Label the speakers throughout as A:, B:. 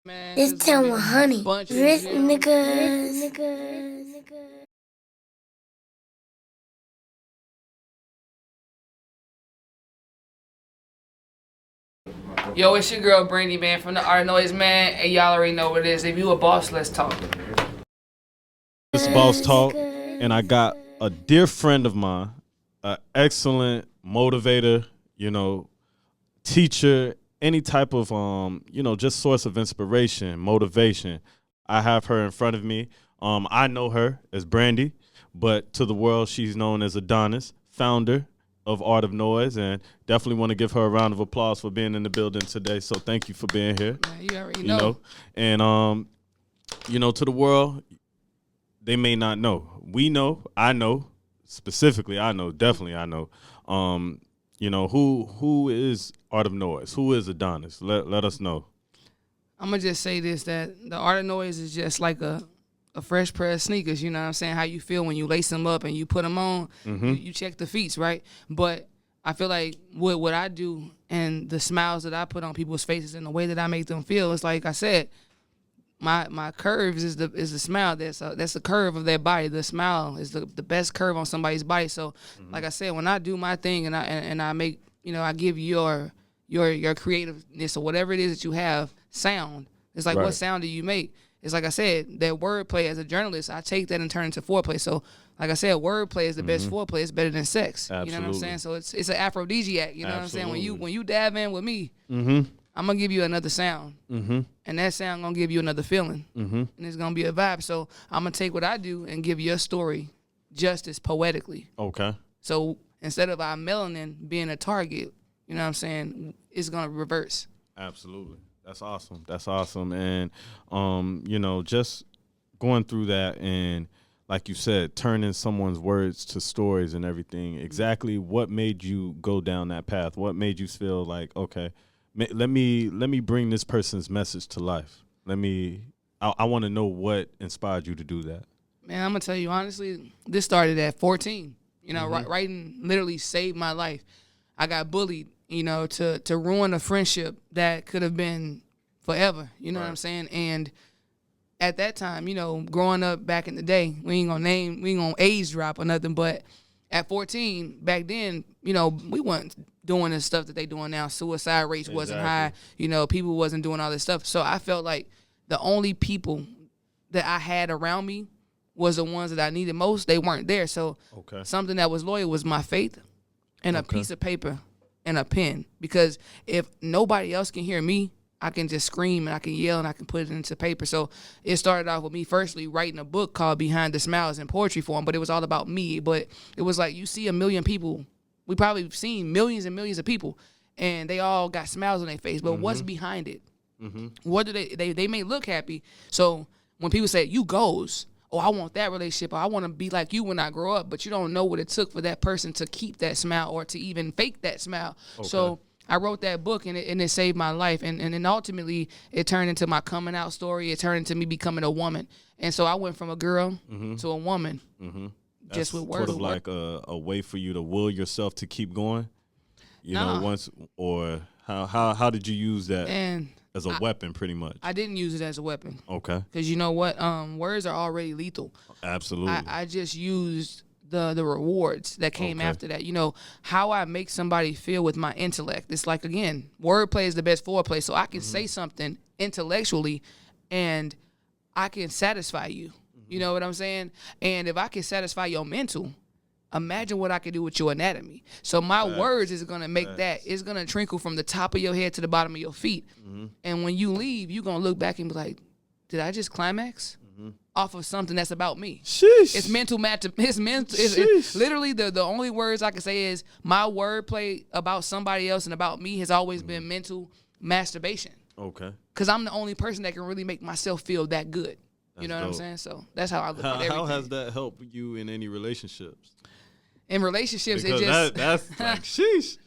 A: Man,
B: It's
A: it's gonna
B: time
A: be
B: with
A: a
B: honey.
A: bunch of
B: Rich
A: gems.
B: niggas.
A: Yo, it's your girl Brandy, man, from the Art Noise, man. And y'all already know what it is. If you a boss, let's talk.
C: This Boss Talk, and I got a dear friend of mine, an excellent motivator, teacher, any type of just source of inspiration, motivation. I have her in front of me. I know her as Brandy, but to the world she's known as Adonis, founder of Art of Noise, and definitely want to give her a round of applause for being in the building today. So thank you for being here.
A: Man, you already know.
C: And to the world, they may not know. We know, I know, specifically I know, definitely I know. Who is Art of Noise? Who is Adonis? Let us know.
A: I'm gonna just say this: that the Art of Noise is just like a fresh pair of sneakers. You know what I'm saying? How you feel when you lace them up and you put them on. You check the feet, right? But I feel like what I do and the smiles that I put on people's faces and the way that I make them feel, it's like I said, my curves is the smile. That's the curve of their body. The smile is the best curve on somebody's body. So, like I said, when I do my thing and I make, I give your creativeness or whatever it is that you have sound. It's like,
C: Right.
A: what sound do you make? It's like I said, that wordplay as a journalist, I take that and turn it into foreplay. So, like I said, wordplay is the best foreplay. It's better than sex. You know what I'm
C: Absolutely.
A: saying? So it's an aphrodisiac. You know what I'm saying?
C: Absolutely.
A: When you dab in with me,
C: Mm-hmm.
A: I'm gonna give you another sound, and that sound gonna give you another feeling, and it's gonna be a vibe. So I'm gonna take what I do and give your story justice poetically.
C: Okay.
A: So instead of our melanin being a target, you know what I'm saying, it's gonna reverse.
C: Absolutely. That's awesome. That's awesome. And just going through that and like you said, turning someone's words to stories and everything. Exactly what made you go down that path? What made you feel like, okay, let me bring this person's message to life. I want to know what inspired you to do that.
A: Man, I'm gonna tell you honestly, this started at 14. Writing literally saved my life. I got bullied, to ruin a friendship that could have been forever. You know what I'm saying? And at that time, growing up back in the day, we ain't gonna age drop or nothing, but at 14, back then, we weren't doing the stuff that they doing now. Suicide rates wasn't high. People wasn't doing all this stuff. So I felt like the only people that I had around me was the ones that I needed most. They weren't there. So
C: Okay.
A: something that was loyal was my faith and a piece of paper and a pen. Because if nobody else can hear me, I can just scream and I can yell and I can put it into paper. So it started off with me firstly writing a book called Behind the Smiles in poetry form, but it was all about me. But it was like you see a million people. We probably seen millions and millions of people, and they all got smiles on their face. But what's behind it? What do they may look happy. So when people say you goals, oh, I want that relationship, or I want to be like you when I grow up, but you don't know what it took for that person to keep that smile or to even fake that smile. So I wrote that book and it saved my life. And then ultimately it turned into my coming out story. It turned into me becoming a woman. And so I went from a girl to a woman just with words.
C: Sort of like a way for you to will yourself to keep going. Once or how did you use that
A: And
C: as a weapon pretty much?
A: I didn't use it as a weapon.
C: Okay.
A: Because you know what? Words are already lethal.
C: Absolutely.
A: I just used the rewards that came
C: Okay.
A: after that. How I make somebody feel with my intellect. It's like, again, wordplay is the best foreplay. So I can say something intellectually and I can satisfy you. You know what I'm saying? And if I can satisfy your mental, imagine what I can do with your anatomy. So my words is going to make that. It's going to trickle from the top of your head to the bottom of your feet. And when you leave, you're going to look back and be like, did I just climax? Off of something that's about me.
C: Sheesh.
A: It's mental it's literally the only words I can say is my wordplay about somebody else and about me has always been mental masturbation.
C: Okay.
A: Because I'm the only person that can really make myself feel that good. You know what I'm
C: dope.
A: saying? So that's how I look at everything.
C: How has that helped you in any relationships?
A: In relationships,
C: Because
A: it just
C: that's like sheesh.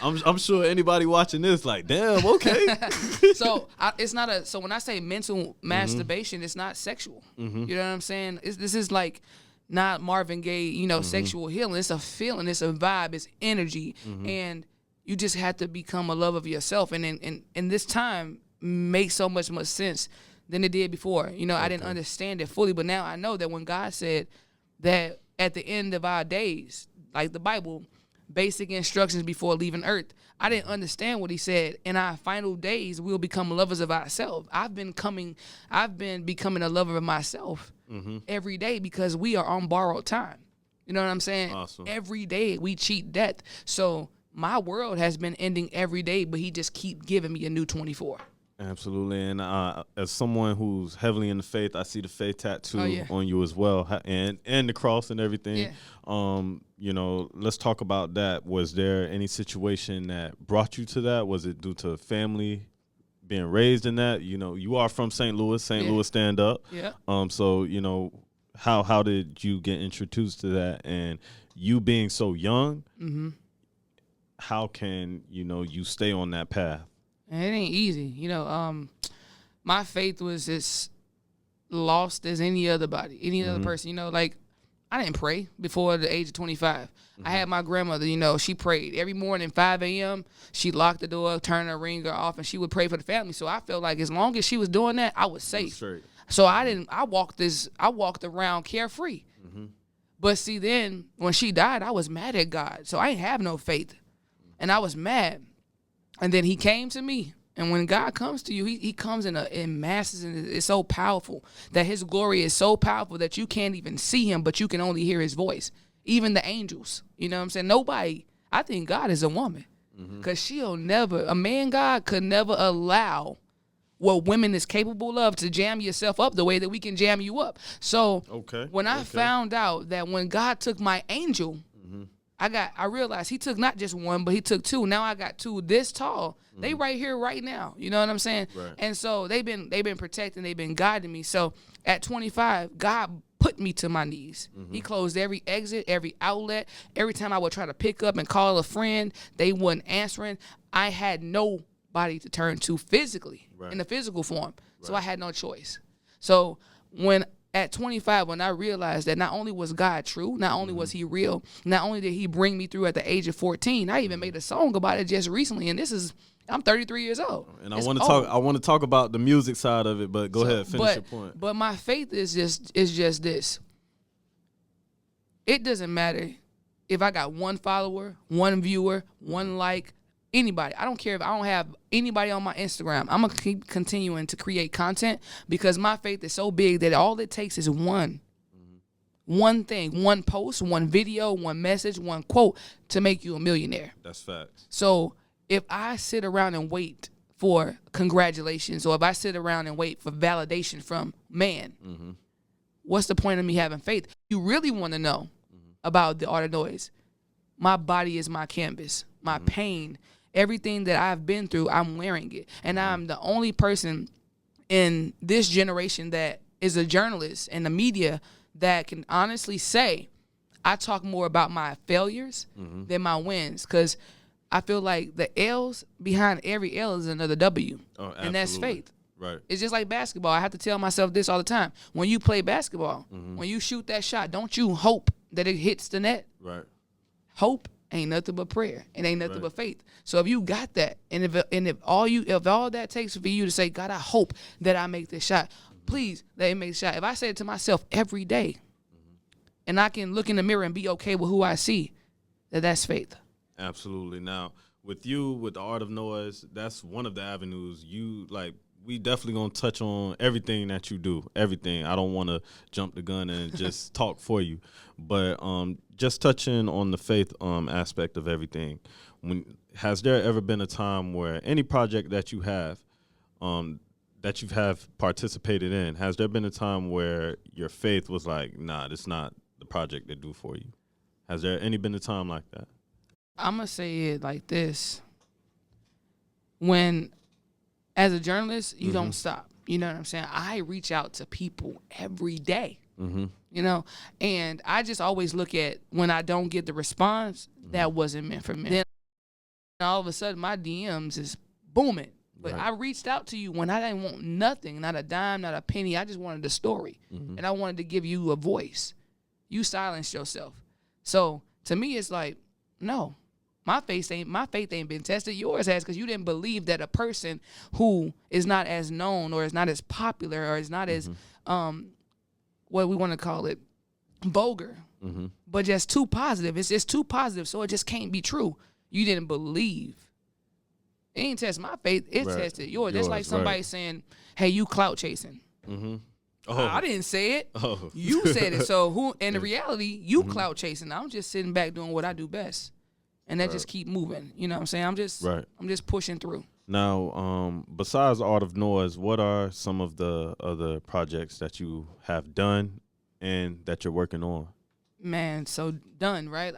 C: I'm sure anybody watching this like, damn, okay.
A: so it's not a. So when I say mental masturbation, it's not sexual. You know what I'm saying? This is like not Marvin Gaye, sexual healing. It's a feeling. It's a vibe. It's energy, and you just have to become a love of yourself. And in this time, make so much sense than it did before. You know, I didn't understand it fully, but now I know that when God said that at the end of our days, like the Bible, basic instructions before leaving earth, I didn't understand what he said. In our final days, we'll become lovers of ourselves. I've been becoming a lover of myself every day because we are on borrowed time. You know what I'm saying?
C: Awesome.
A: Every day we cheat death. So my world has been ending every day, but he just keep giving me a new 24.
C: Absolutely. And as someone who's heavily in the faith, I see the faith tattoo on you as well, and the cross and everything.
A: Yeah.
C: You know, let's talk about that. Was there any situation that brought you to that? Was it due to family being raised in that? You know, you are from St. Louis, Louis stand up.
A: Yeah.
C: So, you know, how did you get introduced to that? And you being so young, how can, you stay on that path?
A: And it ain't easy. You know, my faith was as lost as any other person. You know, like, I didn't pray before the age of 25. I had my grandmother, she prayed. Every morning, 5 a.m., she locked the door, turned her ringer off, and she would pray for the family. So I felt like as long as she was doing that, I was safe. So I walked around carefree. But see, then when she died, I was mad at God. So I ain't have no faith. And I was mad. And then he came to me. And when God comes to you, he comes in masses, and it's so powerful that his glory is so powerful that you can't even see him, but you can only hear his voice. Even the angels, you know what I'm saying? Nobody, I think God is a woman, because a man God could never allow what women is capable of to jam yourself up the way that we can jam you up. So when I found out that when God took my angel, I realized he took not just one, but he took two. Now I got two this tall. They right here right now. You know what I'm saying?
C: Right.
A: And so they've been protecting, they've been guiding me. So at 25, God put me to my knees. He closed every exit, every outlet. Every time I would try to pick up and call a friend, they wasn't answering. I had nobody to turn to physically, in the physical form. So I had no choice. So at 25, when I realized that not only was God true, not only was he real, not only did he bring me through at the age of 14, I even made a song about it just recently. And I'm 33 years old.
C: And I want to talk about the music side of it, but go ahead, finish your point.
A: But my faith is just this. It doesn't matter if I got one follower, one viewer, one like, anybody. I don't care if I don't have anybody on my Instagram. I'm going to keep continuing to create content because my faith is so big that all it takes is one thing, one post, one video, one message, one quote to make you a millionaire.
C: That's facts.
A: So if I sit around and wait for congratulations, or if I sit around and wait for validation from man, what's the point of me having faith? You really want to know about the Art of Noise. My body is my canvas. My pain, everything that I've been through, I'm wearing it. And I'm the only person in this generation that is a journalist in the media that can honestly say I talk more about my failures than my wins, because I feel like the L's, behind every L is another W.
C: Oh,
A: and that's faith.
C: Right.
A: It's just like basketball. I have to tell myself this all the time. When you play basketball, when you shoot that shot, don't you hope that it hits the net?
C: Right.
A: Hope ain't nothing but prayer. It ain't nothing but faith. So if you got that, and if all that takes for you to say, God, I hope that I make this shot, please let me make the shot. If I say it to myself every day, and I can look in the mirror and be okay with who I see, that's faith.
C: Absolutely. Now, with the Art of Noise, that's one of the avenues we definitely gonna touch on everything that you do. Everything. I don't want to jump the gun and just talk for you, but just touching on the faith aspect of everything. Has there ever been a time where any project that you have participated in, has there been a time where your faith was like, nah, this not the project to do for you? Has there been a time like that?
A: I'm gonna say it like this: when, as a journalist, you don't stop. You know what I'm saying? I reach out to people every day, and I just always look at when I don't get the response, that wasn't meant for me. Then all of a sudden my DMs is booming. But I reached out to you when I didn't want nothing, not a dime, not a penny. I just wanted a story, and I wanted to give you a voice. You silenced yourself. So to me, it's like, no, My faith ain't been tested. Yours has, because you didn't believe that a person who is not as known or is not as popular or is not as what we want to call it, vulgar, but just too positive. It's just too positive, so it just can't be true. You didn't believe. It ain't test my faith. It tested yours. That's like somebody saying, "Hey, you clout chasing." Oh. I didn't say it. Oh. You said it. So who? In the reality, you clout chasing. I'm just sitting back doing what I do best, and that just keep moving. You know what I'm saying? I'm just pushing through.
C: Now, besides Art of Noise, what are some of the other projects that you have done and that you're working on?
A: Man, so done, right?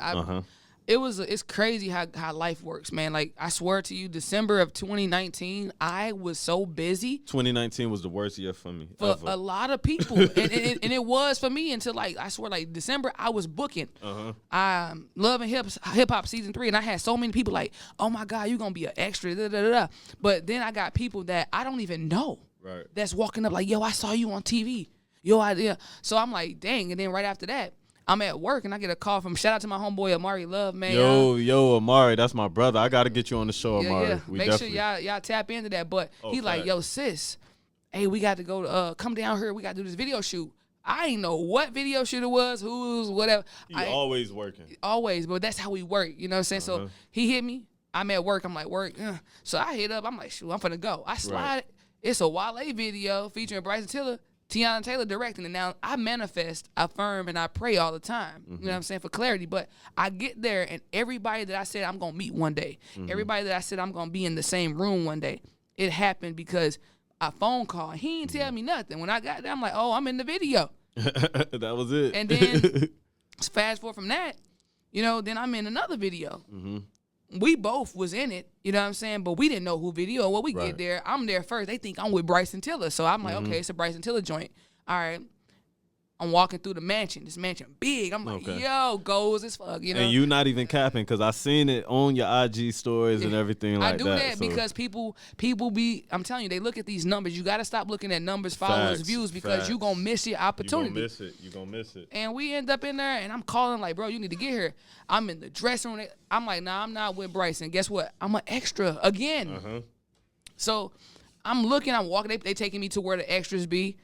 A: It's crazy how life works, man. Like, I swear to you, December of 2019, I was so busy.
C: 2019 was the worst year for me.
A: For a lot of people. and it was for me until, like, I swear, like, December, I was booking. Love and Hip Hop Season 3, and I had so many people like, oh, my God, you're going to be an extra, da-da-da-da. But then I got people that I don't even know that's walking up like, yo, I saw you on TV. Yo, idea. So I'm like, dang. And then right after that, I'm at work and I get a call from, shout out to my homeboy Amari Love, man.
C: Yo, Amari, that's my brother. I got to get you on the show, Amari.
A: Yeah. Make sure y'all tap into that. But he like, yo, sis, hey, we got to go come down here. We got to do this video shoot. I ain't know what video shoot it was, who's, whatever.
C: You always working.
A: Always, but that's how we work. You know what I'm saying? So he hit me. I'm at work. I'm like, work. So I hit up. I'm like, shoot, I'm finna go. I slide. It's a Wale video featuring Bryson Tiller. Tiana Taylor directing it. Now, I manifest, I affirm, and I pray all the time. You know what I'm saying? For clarity. But I get there, and everybody that I said I'm going to meet one day, everybody that I said I'm going to be in the same room one day, it happened because a phone call. He didn't tell me nothing. When I got there, I'm like, oh, I'm in the video.
C: That was it.
A: And then, fast forward from that, then I'm in another video. We both was in it, you know what I'm saying? But we didn't know who video. When we get there, I'm there first. They think I'm with Bryson Tiller. So I'm like, okay, it's a Bryson Tiller joint. All right. I'm walking through the mansion. This mansion big. I'm like, yo, goals as fuck,
C: And you not even capping, because I seen it on your IG stories and everything like that.
A: I do that because people be, I'm telling you, they look at these numbers. You got to stop looking at numbers, followers, views, because you going to miss your opportunity.
C: You going to miss it.
A: And we end up in there, and I'm calling like, bro, you need to get here. I'm in the dressing room. I'm like, nah, I'm not with Bryson. Guess what? I'm an extra again. So I'm looking, I'm walking. They taking me to where the extras be.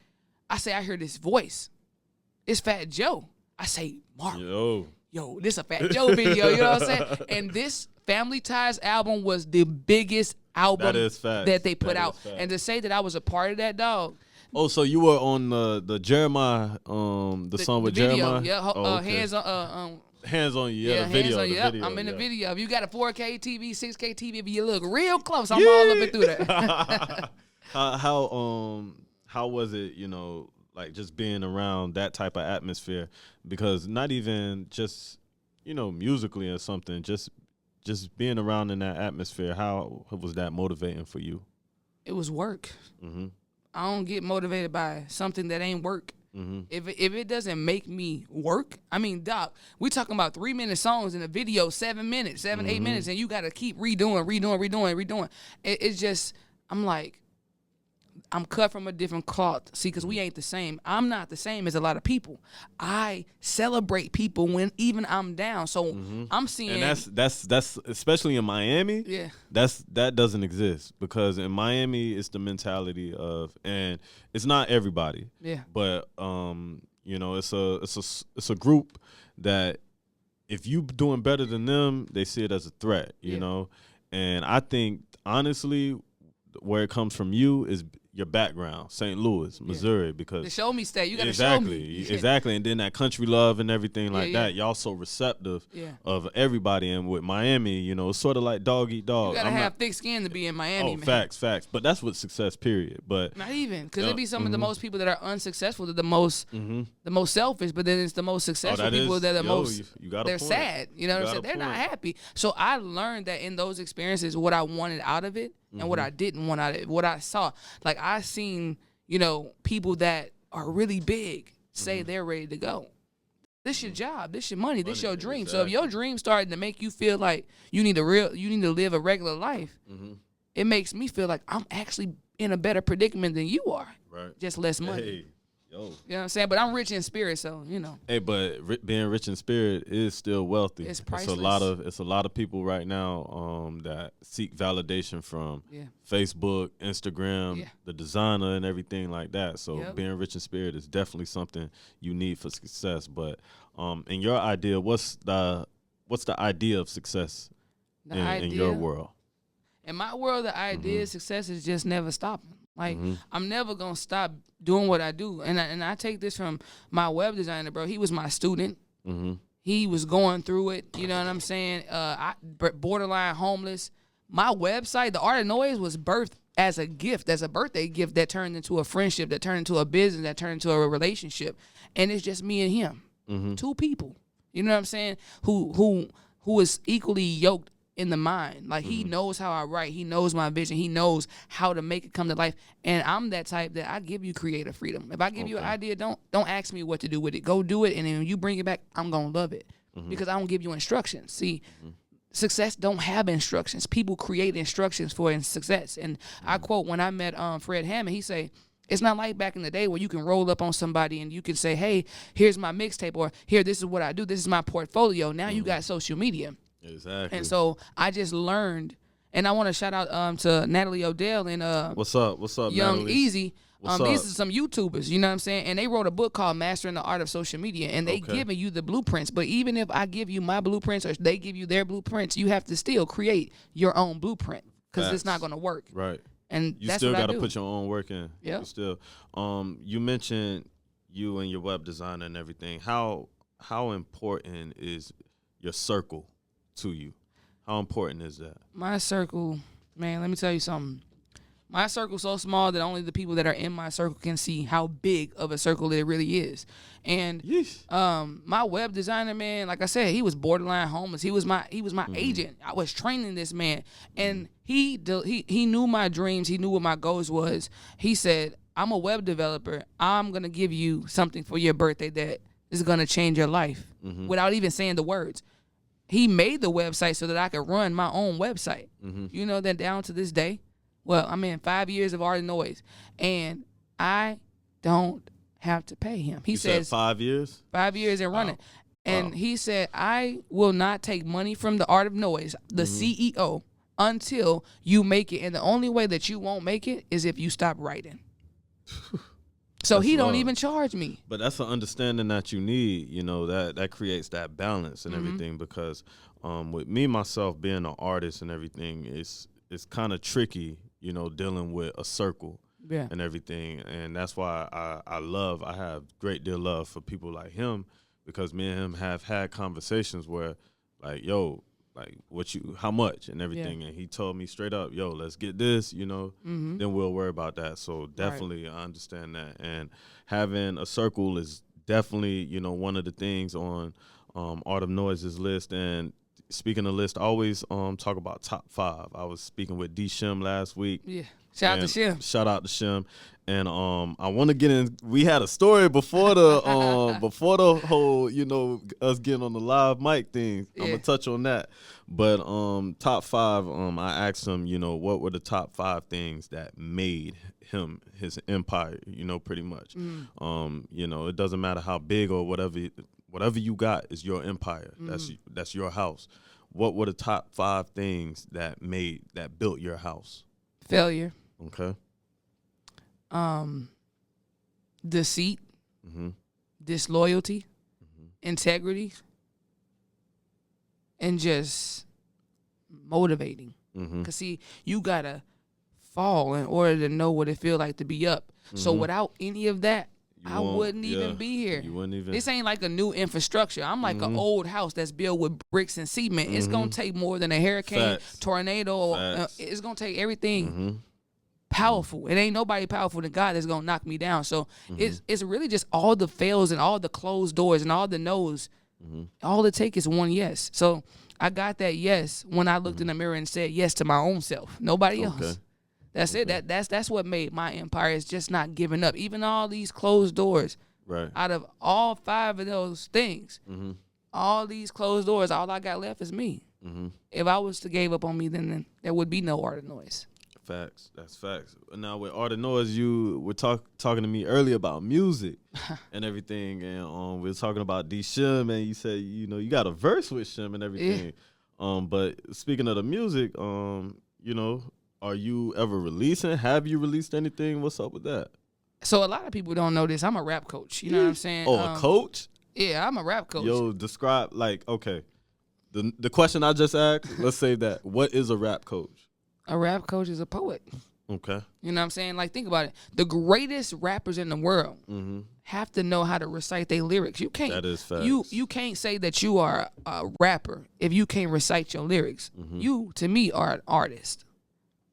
A: I say, I hear this voice. It's Fat Joe. I say, Mark, yo, this a Fat Joe video, you know what I'm saying? And this Family Ties album was the biggest album that they put out. And to say that I was a part of that, dog.
C: Oh, so you were on the Jeremiah, the song with
A: video,
C: Jeremiah?
A: Yeah, Hands on,
C: the video.
A: I'm in the video. If you got a 4K TV, 6K TV, if you look real close, I'm all up and through that.
C: How was it, like just being around that type of atmosphere? Because not even just, musically or something, just being around in that atmosphere, how was that motivating for you?
A: It was work. I don't get motivated by something that ain't work. If it doesn't make me work, I mean, doc, we talking about 3-minute songs in a video, 7 minutes, 8 minutes, and you got to keep redoing. It's just, I'm like, I'm cut from a different cloth. See, because we ain't the same. I'm not the same as a lot of people. I celebrate people when even I'm down. So I'm seeing,
C: and that's especially in Miami.
A: Yeah,
C: that doesn't exist, because in Miami it's the mentality of, and it's not everybody.
A: Yeah,
C: but it's a group that if you doing better than them, they see it as a threat. You know, and I think honestly, where it comes from you is your background, St. Louis, Missouri, because
A: the show me state, you got to show me.
C: Exactly, and then that country love and everything like that. Y'all so receptive of everybody, and with Miami, it's sort of like dog eat dog.
A: You got to have thick skin to be in Miami, man.
C: Facts. But that's what success, period. But
A: not even, because it be some of the most people that are unsuccessful, that the most selfish, but then it's the most successful people that are most, they're sad. You know what I'm saying? They're not happy. So I learned that in those experiences, what I wanted out of it, and what I didn't want out of it, what I saw. Like, I seen, people that are really big say they're ready to go. This your job. This your money. This your dream. Exactly. So if your dream starting to make you feel like you need to live a regular life, it makes me feel like I'm actually in a better predicament than you are.
C: Right.
A: Just less money.
C: Yo.
A: You know what I'm saying? But I'm rich in spirit, so you know.
C: Hey, but being rich in spirit is still wealthy.
A: It's priceless.
C: It's a lot of people right now that seek validation from Facebook, Instagram, the designer, and everything like that. So being rich in spirit is definitely something you need for success. But in your idea, what's the idea of success in your world?
A: In my world, the idea of success is just never stopping. Like, I'm never going to stop doing what I do. And I take this from my web designer, bro. He was my student. He was going through it. You know what I'm saying? Borderline homeless. My website, The Art of Noise, was birthed as a gift, as a birthday gift that turned into a friendship, that turned into a business, that turned into a relationship. And it's just me and him. Two people. You know what I'm saying? Who is equally yoked in the mind. Like, he knows how I write. He knows my vision. He knows how to make it come to life. And I'm that type that I give you creative freedom. If I give you an idea, don't ask me what to do with it. Go do it, and then when you bring it back, I'm going to love it. Because I don't give you instructions. See, success don't have instructions. People create instructions for success. And I quote, when I met Fred Hammond, he say, it's not like back in the day where you can roll up on somebody and you can say, hey, here's my mixtape, or here, this is what I do. This is my portfolio. Now you got social media.
C: Exactly.
A: And so I just learned, and I want to shout out to Natalie Odell and
C: what's up,
A: Young
C: Natalie?
A: Easy.
C: What's up?
A: These are some YouTubers, you know what I'm saying? And they wrote a book called Mastering the Art of Social Media, and they giving you the blueprints. But even if I give you my blueprints or they give you their blueprints, you have to still create your own blueprint because it's not going to work.
C: Right.
A: And
C: you
A: that's
C: still
A: got
C: to put your own work in.
A: Yeah.
C: Still, you mentioned you and your web designer and everything. How important is your circle to you? How important is that? My
A: circle, man, let me tell you something. My circle's so small that only the people that are in my circle can see how big of a circle it really is. And my web designer, man, like I said, he was borderline homeless. He was my agent. I was training this man, and he knew my dreams. He knew what my goals was. He said, I'm a web developer. I'm going to give you something for your birthday that is going to change your life without even saying the words. He made the website so that I could run my own website. You know, that down to this day, well, I'm in 5 years of Art of Noise, and I don't have to pay him. He says
C: 5 years?
A: 5 years and running. And he said, I will not take money from the Art of Noise, the CEO, until you make it. And the only way that you won't make it is if you stop writing. So he don't even charge me.
C: But that's an understanding that you need, you know, that creates that balance and everything, because with me, myself, being an artist and everything, it's kind of tricky, you know, dealing with a circle and everything. And that's why I have great deal of love for people like him, because me and him have had conversations where, like, yo, like, how much and everything. And he told me straight up, yo, let's get this, you know, then we'll worry about that. So definitely I understand that. And having a circle is definitely, you know, one of the things on Art of Noise's list. And speaking of list, I always talk about top 5. I was speaking with D. Shim last week.
A: Yeah. Shout out to Shim.
C: And I want to get in. We had a story before the whole, you know, us getting on the live mic thing. I'm gonna touch on that. But top 5. I asked him, you know, what were the top 5 things that made him his empire. You know, pretty much. You know, it doesn't matter how big or whatever you got is your empire. That's your house. What were the top 5 things that built your house?
A: Failure.
C: Okay.
A: Deceit, disloyalty, integrity, and just motivating. Because, see, you got to fall in order to know what it feels like to be up. So without any of that, I wouldn't even be here.
C: You wouldn't even.
A: This ain't like a new infrastructure. I'm like an old house that's built with bricks and cement. It's going to take more than a hurricane, tornado. It's going to take everything powerful. It ain't nobody powerful than God that's going to knock me down. So it's really just all the fails and all the closed doors and all the no's. All it takes is one yes. So I got that yes when I looked in the mirror and said yes to my own self. Nobody else. That's it. That's what made my empire, is just not giving up. Even all these closed doors. Right. Out of all 5 of those things, all these closed doors, all I got left is me. If I was to give up on me, then there would be no Art of Noise.
C: Facts. That's facts. Now with Art of Noise, you were talking to me earlier about music and everything, and we were talking about D Shim, and you said you got a verse with Shim and everything. Yeah. But speaking of the music, are you ever releasing? Have you released anything? What's up with that?
A: So a lot of people don't know this. I'm a rap coach. You know what I'm saying?
C: Oh, a coach?
A: Yeah, I'm a rap coach.
C: Yo, describe the question I just asked. Let's say that. What is a rap coach?
A: A rap coach is a poet.
C: Okay.
A: You know what I'm saying? Like, think about it. The greatest rappers in the world have to know how to recite their lyrics. You can't.
C: That is facts.
A: You can't say that you are a rapper if you can't recite your lyrics. You, to me, are an artist.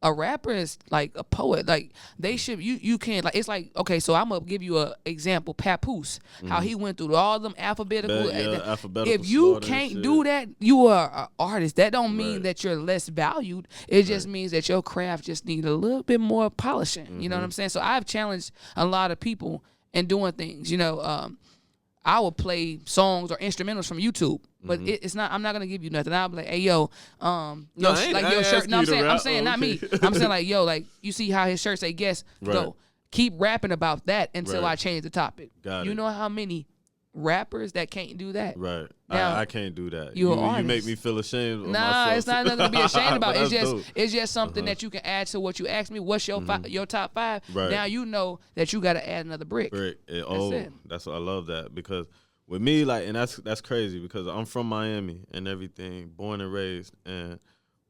A: A rapper is like a poet. Like, they should. You can't. Like, it's like, okay. So I'm gonna give you an example. Papoose, how he went through all them alphabetical.
C: Alphabetical.
A: If you can't do that, you are an artist. That don't mean that you're less valued. It just means that your craft just needs a little bit more polishing. You know what I'm saying? So I've challenged a lot of people in doing things. I will play songs or instrumentals from YouTube, but it's not. I'm not gonna give you nothing. I'll be like, hey yo, your shirt. No, I'm saying not me. I'm saying like, yo, like you see how his shirt say guess. Go keep rapping about that until I change the topic. You know how many rappers that can't do that?
C: Right. Now, I can't do that.
A: You
C: make me feel ashamed of myself.
A: It's not nothing to be ashamed about. It's just something that you can add to what you asked me. What's your your top 5?
C: Right.
A: Now you know that you got to add another brick.
C: That's I love that, because with me, like, and that's crazy because I'm from Miami and everything, born and raised, and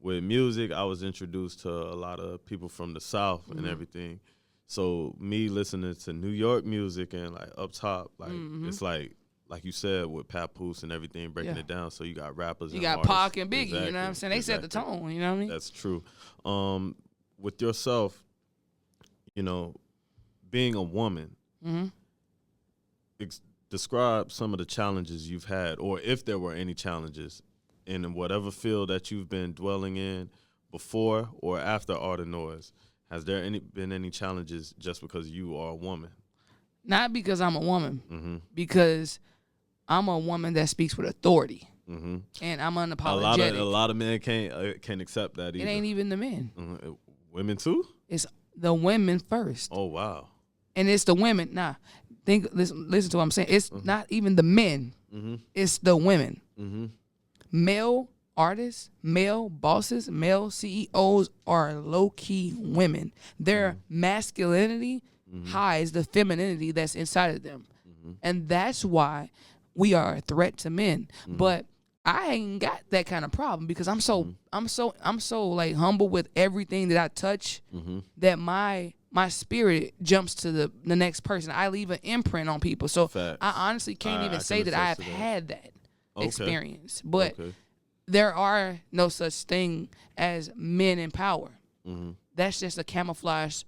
C: with music, I was introduced to a lot of people from the South and everything. So me listening to New York music and like up top, like it's like you said, with Papoose and everything, breaking it down. So you got rappers.
A: You got Pac and Biggie. Exactly. You know what I'm saying? They set the tone. You know what I mean?
C: That's true. With yourself, being a woman, describe some of the challenges you've had, or if there were any challenges in whatever field that you've been dwelling in before or after Art of Noise. Has there been any challenges just because you are a woman?
A: Not because I'm a woman, because I'm a woman that speaks with authority, and I'm unapologetic.
C: A lot of men can't accept that either.
A: It ain't even the men.
C: Women too?
A: It's the women first.
C: Oh wow!
A: And it's the women. Nah, listen to what I'm saying. It's not even the men. It's the women. Male artists, male bosses, male CEOs are low-key women. Their masculinity hides the femininity that's inside of them. And that's why we are a threat to men. But I ain't got that kind of problem because I'm so like humble with everything that I touch that my spirit jumps to the next person. I leave an imprint on people. So I honestly can't even say that I've had that experience. But there are no such thing as men in power. That's just a camouflage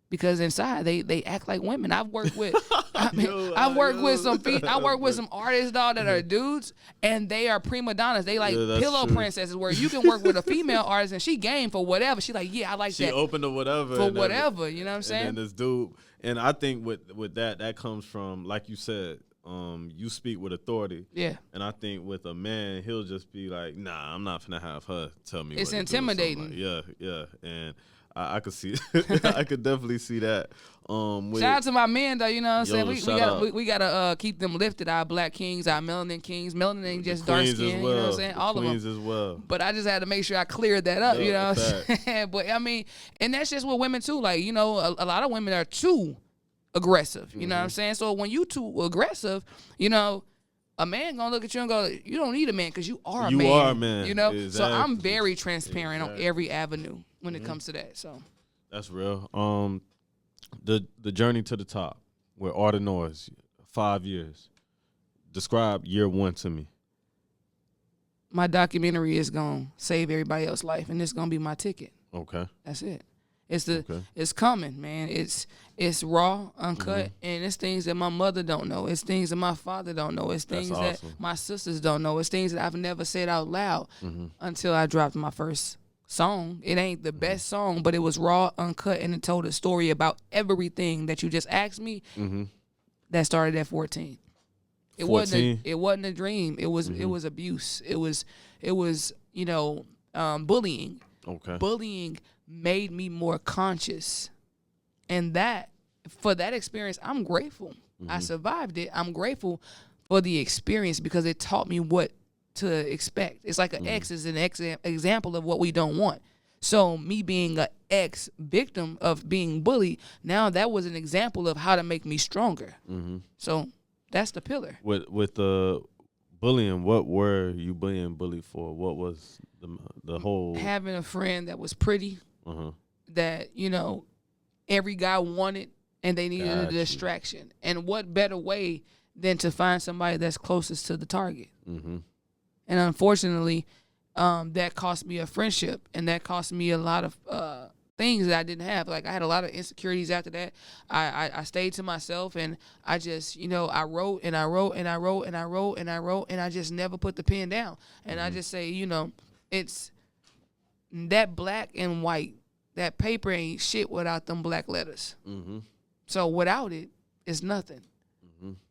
A: because inside they act like women. I've worked with I work with some artists, dog, that are dudes and they are prima donnas. They like pillow princesses where you can work with a female artist and she game for whatever. She like, yeah, I like that.
C: She open to whatever.
A: For whatever, you know what I'm saying?
C: And then this dude, and I think with that comes from, like you said, you speak with authority.
A: Yeah.
C: And I think with a man, he'll just be like, nah, I'm not finna have her tell me
A: it's
C: what
A: intimidating.
C: To do. Yeah. And I could see I could definitely see that.
A: Shout out to my men though, you know what I'm saying? We gotta keep them lifted, our black kings, our melanin kings. Melanin ain't just dark skin,
C: well.
A: You know what I'm saying? All of them.
C: Queens as well.
A: But I just had to make sure I cleared that up, you know what I'm saying? But I mean, and that's just with women too. Like, a lot of women are too aggressive. You know what I'm saying? So when you too aggressive, a man gonna look at you and go, you don't need a man because you are a man.
C: You are a man.
A: Exactly. So I'm very transparent on every avenue when it comes to that. So
C: that's real. The journey to the top with Art of Noise, 5 years. Describe year 1 to me.
A: My documentary is gonna save everybody else's life, and it's gonna be my ticket.
C: Okay.
A: That's it. It's coming, man. It's raw, uncut, and it's things that my mother don't know. It's things that my father don't know. It's things that my sisters don't know. It's things that I've never said out loud until I dropped my first song. It ain't the best song, but it was raw, uncut, and it told a story about everything that you just asked me. That started at 14. It wasn't a dream. It was abuse. It was bullying.
C: Okay.
A: Bullying made me more conscious. And for that experience, I'm grateful. I survived it. I'm grateful for the experience because it taught me what to expect. It's like an X is an example of what we don't want. So me being an ex-victim of being bullied, now that was an example of how to make me stronger. So that's the pillar.
C: With the bullying, what were you being bullied for? What was the whole...
A: Having a friend that was pretty, that, every guy wanted, and they needed a distraction. And what better way than to find somebody that's closest to the target? And unfortunately, that cost me a friendship, and that cost me a lot of things that I didn't have. Like, I had a lot of insecurities after that. I stayed to myself, and I just, I wrote and I wrote and I wrote and I wrote and I wrote, and I just never put the pen down. And I just say, it's that black and white. That paper ain't shit without them black letters. So without it, it's nothing.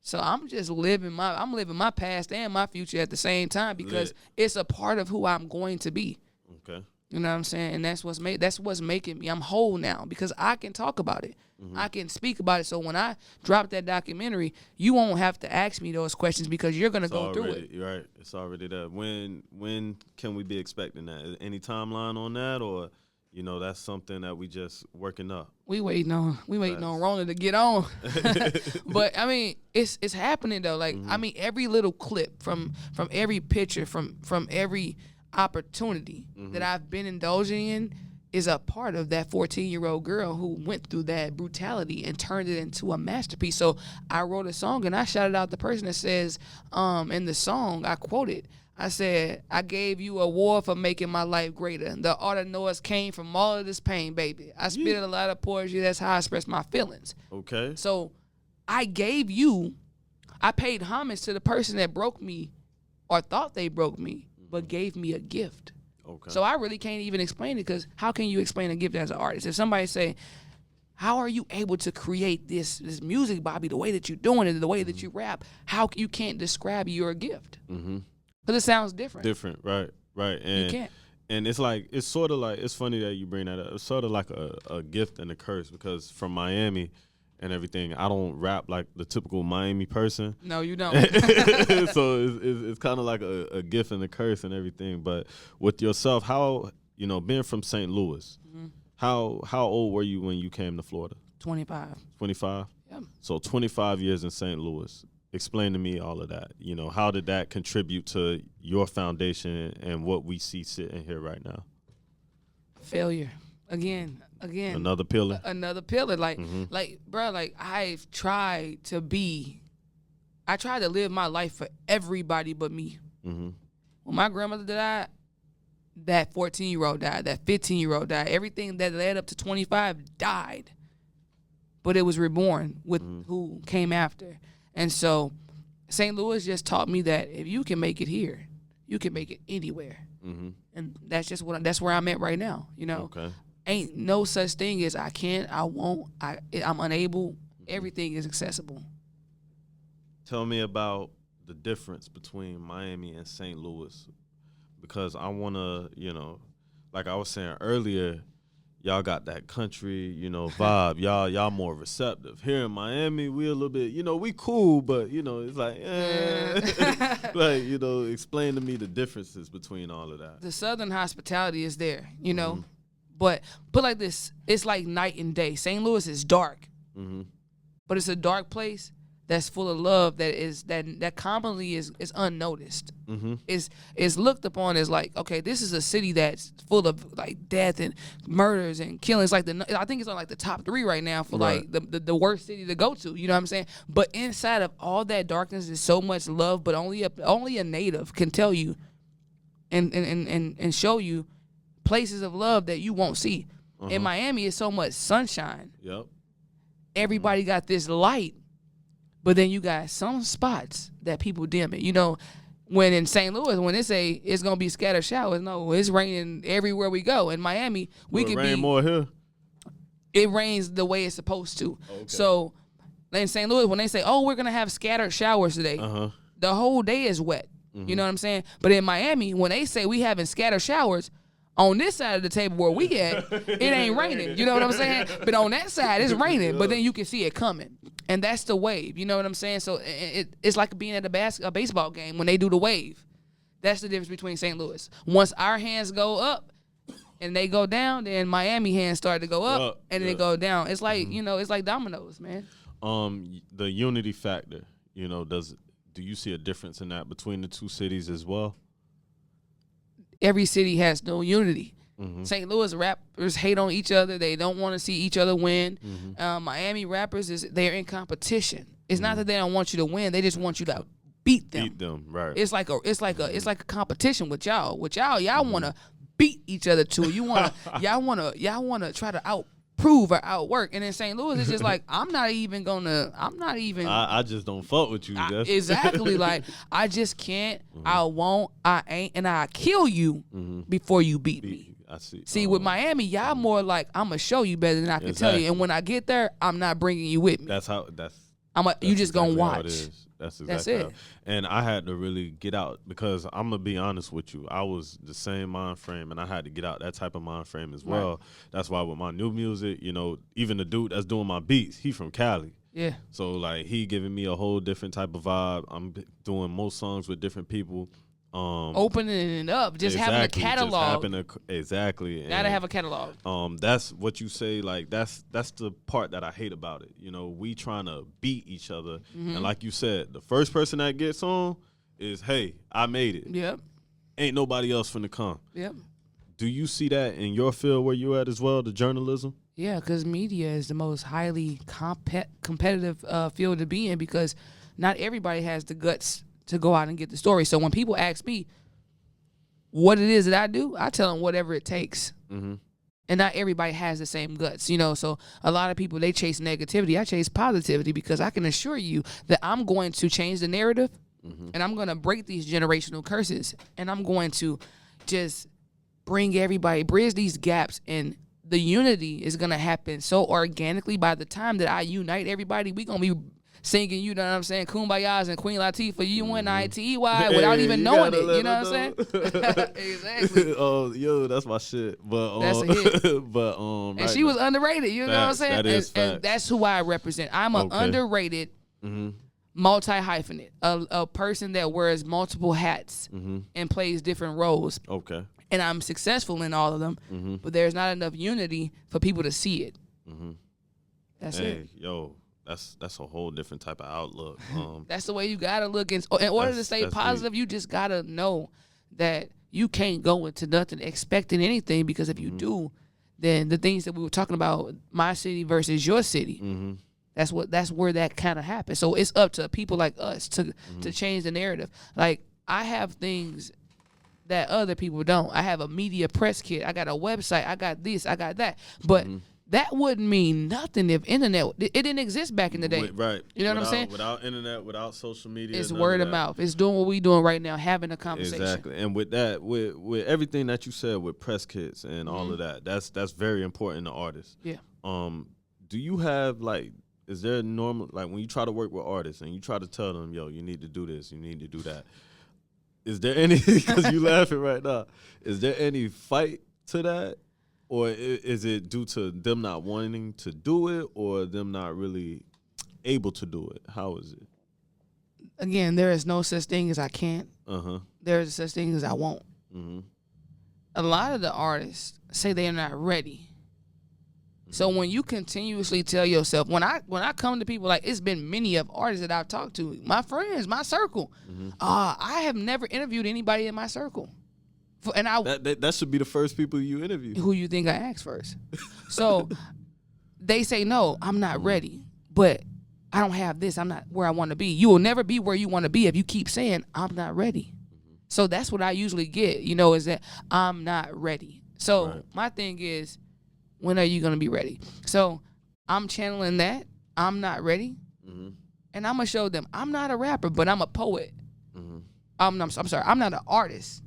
A: So I'm just living my past and my future at the same time because it's a part of who I'm going to be.
C: Okay.
A: You know what I'm saying? And that's what's making me. I'm whole now because I can talk about it. I can speak about it. So when I drop that documentary, you won't have to ask me those questions because you're gonna go through it.
C: You're right. It's already there. When can we be expecting that? Any timeline on that, or that's something that we just working up?
A: We waiting on Rona to get on. But I mean, it's happening though. Like I mean, every little clip from every picture, from every opportunity that I've been indulging in is a part of that 14-year-old girl who went through that brutality and turned it into a masterpiece. So I wrote a song and I shouted out the person that says, in the song, I quoted, I said, I gave you a war for making my life greater. The art of noise came from all of this pain, baby. I spit a lot of poetry. That's how I express my feelings.
C: Okay.
A: So I paid homage to the person that broke me or thought they broke me, but gave me a gift.
C: Okay.
A: So I really can't even explain it because how can you explain a gift as an artist? If somebody say, how are you able to create this music, Bobby, the way that you're doing it, the way that you rap, how you can't describe your gift? Because it sounds different.
C: Different, right. And
A: you can't.
C: And it's sort of like, it's funny that you bring that up. It's sort of like a gift and a curse because from Miami and everything, I don't rap like the typical Miami person.
A: No, you don't.
C: So it's kind of like a gift and a curse and everything. But with yourself, how, being from St. Louis, how old were you when you came to Florida?
A: 25.
C: 25?
A: Yep.
C: So 25 years in St. Louis. Explain to me all of that. How did that contribute to your foundation and what we see sitting here right now?
A: Failure. Again.
C: Another pillar.
A: Like, bro, I tried to live my life for everybody but me. When my grandmother died, that 14-year-old died, that 15-year-old died. Everything that led up to 25 died. But it was reborn with who came after. And so St. Louis just taught me that if you can make it here, you can make it anywhere. And that's where I'm at right now,
C: Okay.
A: Ain't no such thing as I can't, I won't, I'm unable. Everything is accessible.
C: Tell me about the difference between Miami and St. Louis, because I want to, like I was saying earlier, y'all got that country, vibe. Y'all more receptive. Here in Miami, we a little bit, we cool, but it's like, like, explain to me the differences between all of that.
A: The Southern hospitality is there, but like this, it's like night and day. St. Louis is dark, but it's a dark place that's full of love that commonly is unnoticed. Is looked upon as like, okay, this is a city that's full of like death and murders and killings. Like I think it's on like the top 3 right now for like the worst city to go to. You know what I'm saying? But inside of all that darkness is so much love. But only a native can tell you and show you places of love that you won't see. In Miami, it's so much sunshine.
C: Yep.
A: Everybody got this light. But then you got some spots that people dim it. When in St. Louis, when they say it's going to be scattered showers, no, it's raining everywhere we go. In Miami, we could
C: rain more here?
A: It rains the way it's supposed to.
C: Okay.
A: So in St. Louis, when they say, oh, we're going to have scattered showers today, the whole day is wet. You know what I'm saying? But in Miami, when they say we having scattered showers, On this side of the table where we at, it ain't raining. You know what I'm saying? But on that side, it's raining. But then you can see it coming, and that's the wave. You know what I'm saying? So it's like being at a baseball game when they do the wave. That's the difference between St. Louis. Once our hands go up and they go down, then Miami hands start to go up and then they go down. It's like it's like dominoes, man.
C: The unity factor. Do you see a difference in that between the two cities as well?
A: Every city has no unity. St. Louis rappers hate on each other. They don't want to see each other win. Miami rappers they're in competition. It's not that they don't want you to win. They just want you to beat them.
C: Beat them, right?
A: It's like a competition with y'all. Y'all want to beat each other too. Y'all want to try to outprove or outwork. And in St. Louis, it's just like I'm not even.
C: I just don't fuck with you.
A: Exactly. Like I just can't. I won't. I ain't, and I kill you before you beat me.
C: I see.
A: See, with Miami, y'all more like I'm gonna show you better than I can tell you. And when I get there, I'm not bringing you with me. You just gonna watch.
C: That's exactly
A: it.
C: And I had to really get out because I'm gonna be honest with you. I was the same mind frame, and I had to get out that type of mind frame as well. Right. That's why with my new music, even the dude that's doing my beats, he from Cali.
A: Yeah.
C: So like he giving me a whole different type of vibe. I'm doing most songs with different people.
A: Opening it up, just having a catalog.
C: Exactly.
A: Gotta have a catalog.
C: That's what you say. Like that's the part that I hate about it. We trying to beat each other, and like you said, the first person that gets on is, hey, I made it.
A: Yep.
C: Ain't nobody else finna come.
A: Yep.
C: Do you see that in your field where you at as well, the journalism?
A: Yeah, because media is the most highly competitive field to be in because not everybody has the guts to go out and get the story. So when people ask me what it is that I do, I tell them whatever it takes. And not everybody has the same guts, So a lot of people, they chase negativity. I chase positivity because I can assure you that I'm going to change the narrative and I'm going to break these generational curses and I'm going to just bridge these gaps, and the unity is going to happen so organically. By the time that I unite everybody, we going to be singing, you know what I'm saying, Kumbayas and Queen Latifah, UNITEY, without even knowing it, you know what I'm saying? Exactly.
C: Oh, yo, that's my shit. But
A: that's a hit.
C: But
A: and she was underrated, you know what I'm saying? And that's who I represent. I'm an underrated multi-hyphenate, a person that wears multiple hats and plays different roles.
C: Okay.
A: And I'm successful in all of them, but there's not enough unity for people to see it. That's it.
C: Yo. That's a whole different type of outlook.
A: That's the way you gotta look. In order to stay positive, you just gotta know that you can't go into nothing expecting anything, because if you do, then the things that we were talking about, my city versus your city, that's where that kind of happens. So it's up to people like us to change the narrative. Like I have things that other people don't. I have a media press kit. I got a website. I got this. I got that. But that wouldn't mean nothing if internet, it didn't exist back in the day.
C: Right.
A: You know what I'm saying?
C: Without internet, without social media.
A: It's word of mouth. It's doing what we doing right now, having a conversation.
C: Exactly. And with that, with everything that you said with press kits and all of that, that's very important to artists.
A: Yeah.
C: Do you have is there normal, when you try to work with artists and you try to tell them, yo, you need to do this, you need to do that. Is there any, because you laughing right now, is there any fight to that? Or is it due to them not wanting to do it, or them not really able to do it? How is it?
A: Again, there is no such thing as I can't. There is such thing as I won't. A lot of the artists say they're not ready. So when you continuously tell yourself, when I come to people, it's been many of artists that I've talked to, my friends, my circle, I have never interviewed anybody in my circle. And
C: that should be the first people you interview.
A: Who you think I asked first? So they say, no, I'm not ready, but I don't have this. I'm not where I want to be. You will never be where you want to be if you keep saying I'm not ready. So that's what I usually get, is that I'm not ready. So my thing is, when are you going to be ready? So I'm channeling that. I'm not ready. And I'm going to show them I'm not a rapper, but I'm a poet. I'm sorry. I'm not an artist.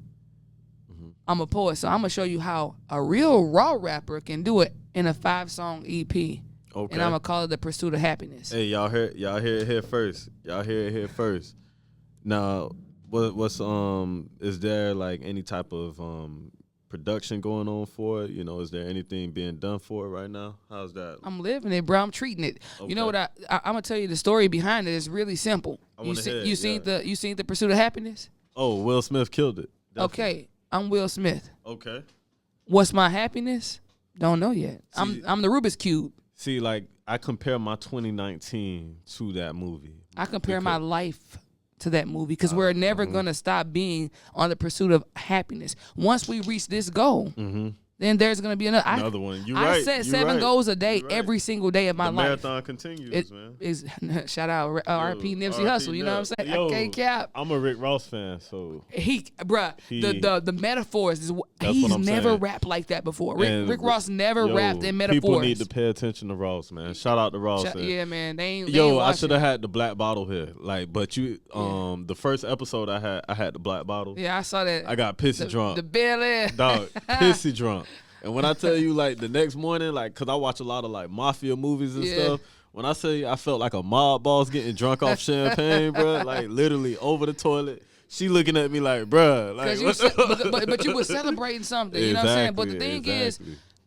A: I'm a poet, so I'm going to show you how a real raw rapper can do it in a 5-song EP. Okay. And I'm going to call it The Pursuit of Happiness.
C: Hey, y'all hear it here first. Y'all hear it here first. Now, what's is there any type of production going on for it? You know, is there anything being done for it right now? How's that?
A: I'm living it, bro. I'm treating it.
C: Okay.
A: You know what? I'm gonna tell you the story behind it. It's really simple. You seen the Pursuit of Happiness?
C: Oh, Will Smith killed it. Definitely.
A: Okay, I'm Will Smith.
C: Okay.
A: What's my happiness? Don't know yet. I'm the Rubik's Cube.
C: See, like, I compare my 2019 to that movie.
A: I compare my life to that movie because we're never going to stop being on the pursuit of happiness. Once we reach this goal, then there's going to be another
C: one.
A: I set 7 goals a day every single day of my life.
C: Marathon continues, man.
A: Shout out RP Nipsey Hussle. You know what I'm saying?
C: Yo,
A: I can't cap.
C: I'm a Rick Ross fan, so
A: the metaphors is he's never rapped like that before. Rick Ross never rapped in metaphors.
C: People need to pay attention to Ross, man. Shout out to Ross.
A: Yeah, man.
C: I should have had the black bottle here, but you, the first episode I had the black bottle.
A: Yeah, I saw that.
C: I got pissy drunk.
A: The belly,
C: dog, pissy drunk. And when I tell you, like, the next morning, like, because I watch a lot of, like, mafia movies and stuff, when I say I felt like a mob boss getting drunk off champagne, bro, like, literally over the toilet, she looking at me like, bruh. Like,
A: but you were celebrating something, you know what I'm saying? But the thing is,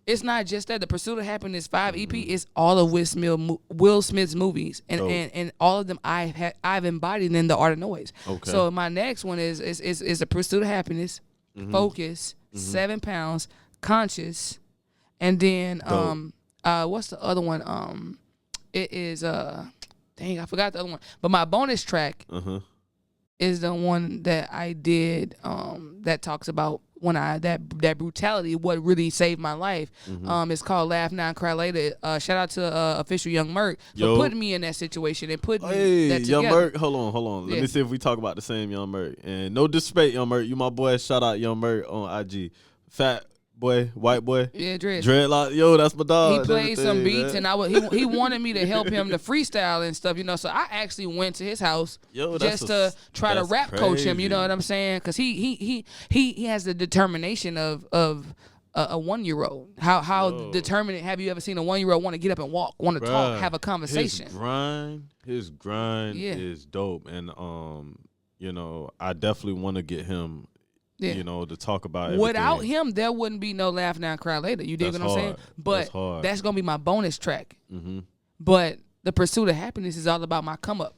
A: it's not just that. The Pursuit of Happiness 5 EP is all of Will Smith's movies, and all of them I've embodied in The Art of Noise. Okay. So my next one is The Pursuit of Happiness, Focus, 7 Pounds, Conscious, and then what's the other one? It is dang, I forgot the other one. But my bonus track is the one that I did that talks about when that brutality, what really saved my life. It's called Laugh Now Cry Later. Shout out to official Young Merc for putting me in that situation and putting that together.
C: Young Merc, hold on. Let me see if we talk about the same Young Merc. And no disrespect, Young Merc, you my boy. Shout out Young Merc on IG. Fat boy, white boy.
A: Yeah,
C: dreadlock. Yo, that's my dog.
A: He played some beats, man. And he wanted me to help him to freestyle and stuff, you know. So I actually went to his house just to try to rap coach him. You know what I'm saying? Because he has the determination of a 1-year-old. How determined have you ever seen a 1-year-old want to get up and walk, want to talk, have a conversation?
C: His grind is dope, and you know, I definitely want to get him. Yeah. You know, to talk about everything.
A: Without him, there wouldn't be no Laugh Now Cry Later. You dig what I'm saying? But that's going to be my bonus track. But The Pursuit of Happiness is all about my come up.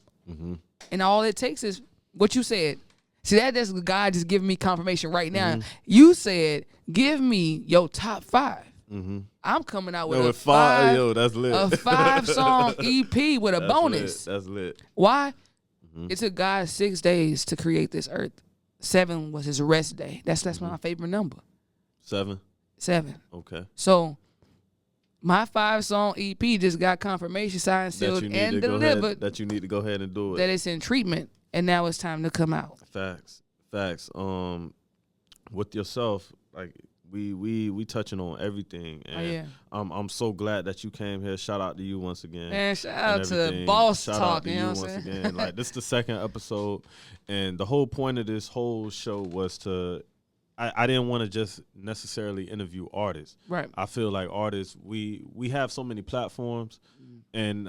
A: And all it takes is what you said. See, that's God just giving me confirmation right now. You said, give me your top 5. I'm coming out with
C: that's lit.
A: A 5-song EP with a bonus.
C: That's lit.
A: Why? It took God 6 days to create this earth. 7 was his rest day. That's my favorite number.
C: 7. Okay.
A: So my 5-song EP just got confirmation, signed, sealed, and delivered.
C: That you need to go ahead and do it.
A: That it's in treatment, and now it's time to come out.
C: Facts. With yourself, like we touching on everything, and I'm so glad that you came here. Shout out to you once again.
A: Man, shout out to Boss Talk. You know what I'm saying?
C: Again. Like, this is the 2nd episode, and the whole point of this whole show was to. I didn't want to just necessarily interview artists.
A: Right.
C: I feel like artists, we have so many platforms, and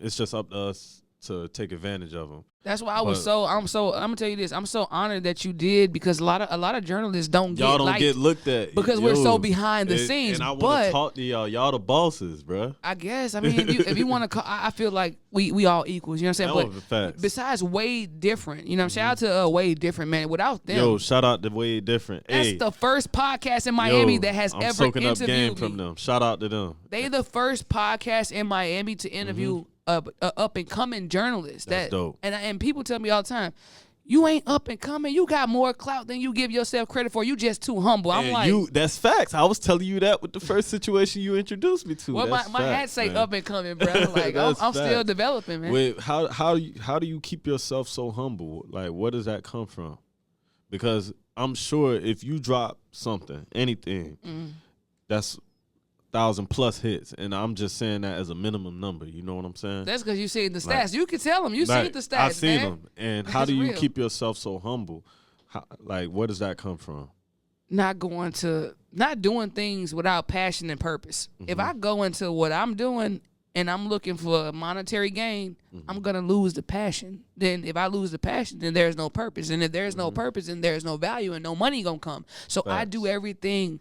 C: it's just up to us to take advantage of them.
A: That's why I'm gonna tell you this. I'm so honored that you did, because a lot of journalists don't
C: get looked at
A: because we're so behind the scenes.
C: And I want to talk to y'all. Y'all the bosses, bro.
A: I guess. I mean, if you want to, I feel like we all equals. You know what I'm saying? But besides Wade Different, you know, shout out to Wade Different, man. Without them,
C: shout out to Wade Different.
A: That's the first podcast in Miami that has ever
C: soaking
A: interviewed
C: up game
A: me.
C: from them. Shout out to them.
A: They the first podcast in Miami to interview up and coming journalists.
C: That's dope.
A: And people tell me all the time, you ain't up and coming. You got more clout than you give yourself credit for. You just too humble. I'm like,
C: that's facts. I was telling you that with the first situation you introduced me to.
A: Well, my hat say up and coming, bro. Like I'm still developing, man.
C: Wait, how do you keep yourself so humble? Like, where does that come from? Because I'm sure if you drop something, anything, that's 1,000+ hits, and I'm just saying that as a minimum number. You know what I'm saying?
A: That's because you seen the stats. Like, you can tell them. You seen the stats,
C: I seen
A: man.
C: them. And how do you keep yourself so humble? Where does that come from?
A: Not doing things without passion and purpose. If I go into what I'm doing and I'm looking for a monetary gain, I'm going to lose the passion. Then if I lose the passion, then there's no purpose. And if there's no purpose, then there's no value and no money going to come. So I do everything